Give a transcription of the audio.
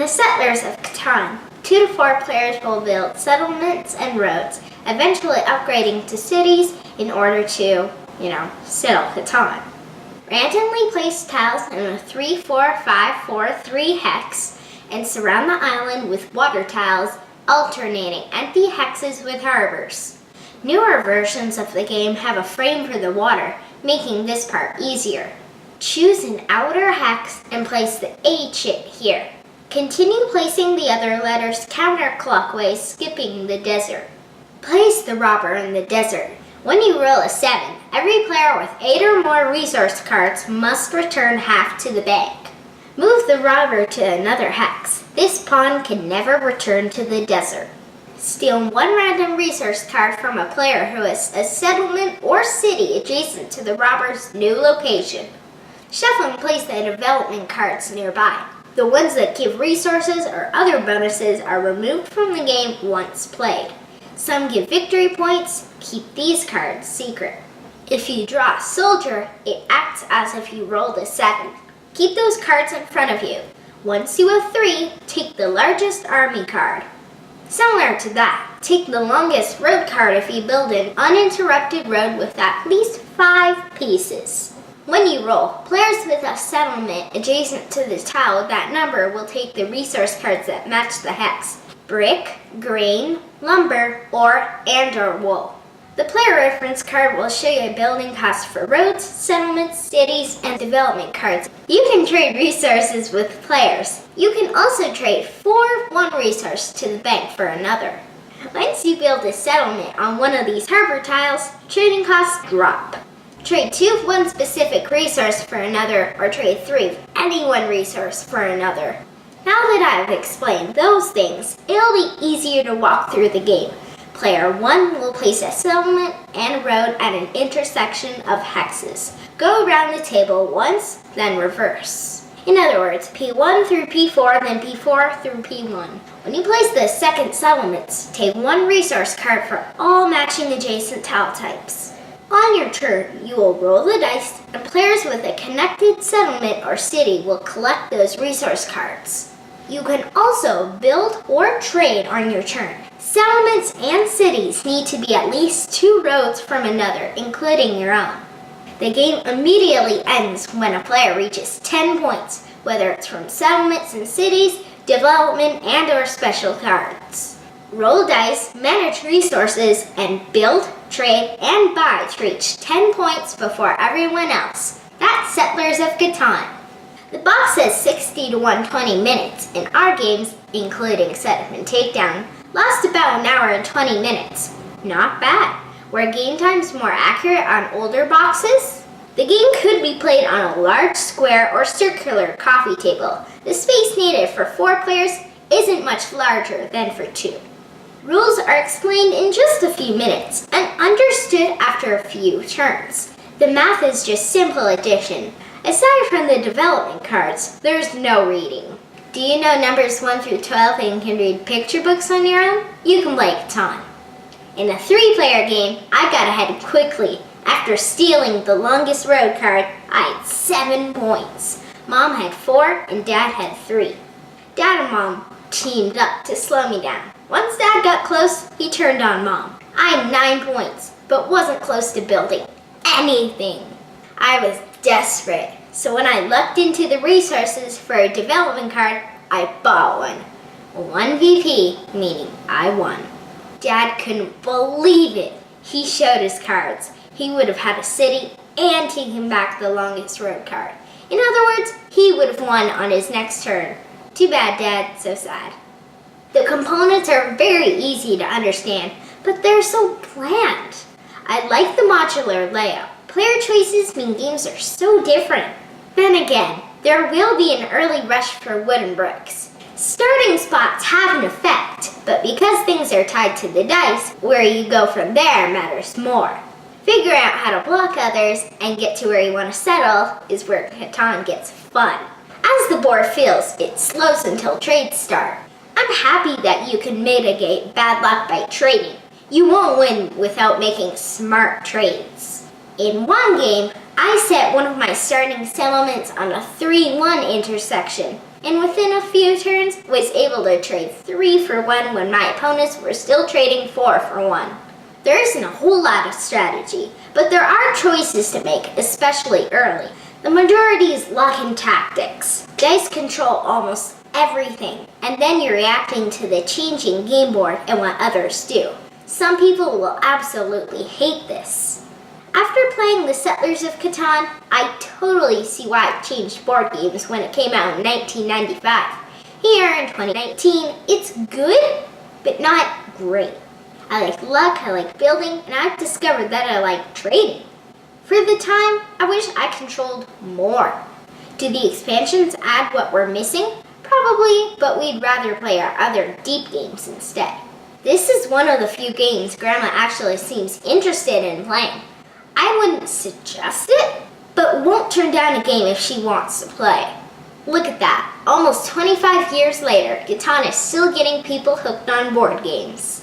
the Settlers of Catan, 2 to 4 players will build settlements and roads, eventually upgrading to cities in order to, settle Catan. Randomly place tiles in a 3-4-5-4-3 hex and surround the island with water tiles, alternating empty hexes with harbors. Newer versions of the game have a frame for the water, making this part easier. Choose an outer hex and place the A chip here. Continue placing the other letters counterclockwise, skipping the desert. Place the robber in the desert. When you roll a 7, every player with 8 or more resource cards must return half to the bank. Move the robber to another hex. This pawn can never return to the desert. Steal 1 random resource card from a player who has a settlement or city adjacent to the robber's new location. Shuffle and place the development cards nearby. The ones that give resources or other bonuses are removed from the game once played. Some give victory points. Keep these cards secret. If you draw a soldier, it acts as if you rolled a 7. Keep those cards in front of you. Once you have 3, take the largest army card. Similar to that, take the longest road card if you build an uninterrupted road with at least 5 pieces. When you roll, players with a settlement adjacent to the tile with that number will take the resource cards that match the hex: brick, grain, lumber, or wool. The player reference card will show you building costs for roads, settlements, cities, and development cards. You can trade resources with players. You can also trade 1 resource to the bank for another. Once you build a settlement on one of these harbor tiles, trading costs drop. Trade 2 of one specific resource for another, or trade 3 of any one resource for another. Now that I have explained those things, it'll be easier to walk through the game. Player 1 will place a settlement and road at an intersection of hexes. Go around the table once, then reverse. In other words, P1 through P4, then P4 through P1. When you place the second settlements, take 1 resource card for all matching adjacent tile types. On your turn, you will roll the dice, and players with a connected settlement or city will collect those resource cards. You can also build or trade on your turn. Settlements and cities need to be at least 2 roads from another, including your own. The game immediately ends when a player reaches 10 points, whether it's from settlements and cities, development, and/or special cards. Roll dice, manage resources, and build, trade, and buy to reach 10 points before everyone else. That's Settlers of Catan. The box says 60 to 120 minutes, and our games, including setup and takedown, last about an hour and 20 minutes. Not bad. Were game times more accurate on older boxes? The game could be played on a large square or circular coffee table. The space needed for 4 players isn't much larger than for 2. Rules are explained in just a few minutes and understood after a few turns. The math is just simple addition. Aside from the development cards, there's no reading. Do you know numbers 1 through 12 and can read picture books on your own? You can play Catan. In a 3-player game, I got ahead quickly. After stealing the longest road card, I had 7 points. Mom had 4 and Dad had 3. Dad and Mom teamed up to slow me down. Once Dad got close, he turned on Mom. I had 9 points, but wasn't close to building anything. I was desperate, so when I looked into the resources for a development card, I bought one. 1 VP, meaning I won. Dad couldn't believe it. He showed his cards. He would have had a city and taken back the longest road card. In other words, he would have won on his next turn. Too bad, Dad, so sad. The components are very easy to understand, but they're so bland. I like the modular layout. Player choices mean games are so different. Then again, there will be an early rush for wooden bricks. Starting spots have an effect, but because things are tied to the dice, where you go from there matters more. Figure out how to block others and get to where you want to settle is where Catan gets fun. As the board fills, it slows until trades start. I'm happy that you can mitigate bad luck by trading. You won't win without making smart trades. In one game, I set one of my starting settlements on a 3-1 intersection. and within a few turns was able to trade 3 for 1 when my opponents were still trading 4 for 1. There isn't a whole lot of strategy, but there are choices to make, especially early. The majority is luck and tactics. Dice control almost everything, and then you're reacting to the changing game board and what others do. Some people will absolutely hate this. After playing the Settlers of Catan, I totally see why it changed board games when it came out in 1995. Here in 2019, it's good, but not great. I like luck, I like building, and I've discovered that I like trading. For the time, I wish I controlled more. Do the expansions add what we're missing? Probably, but we'd rather play our other deep games instead. This is one of the few games Grandma actually seems interested in playing. I wouldn't suggest it, but won't turn down a game if she wants to play. Look at that. Almost 25 years later, Catan is still getting people hooked on board games.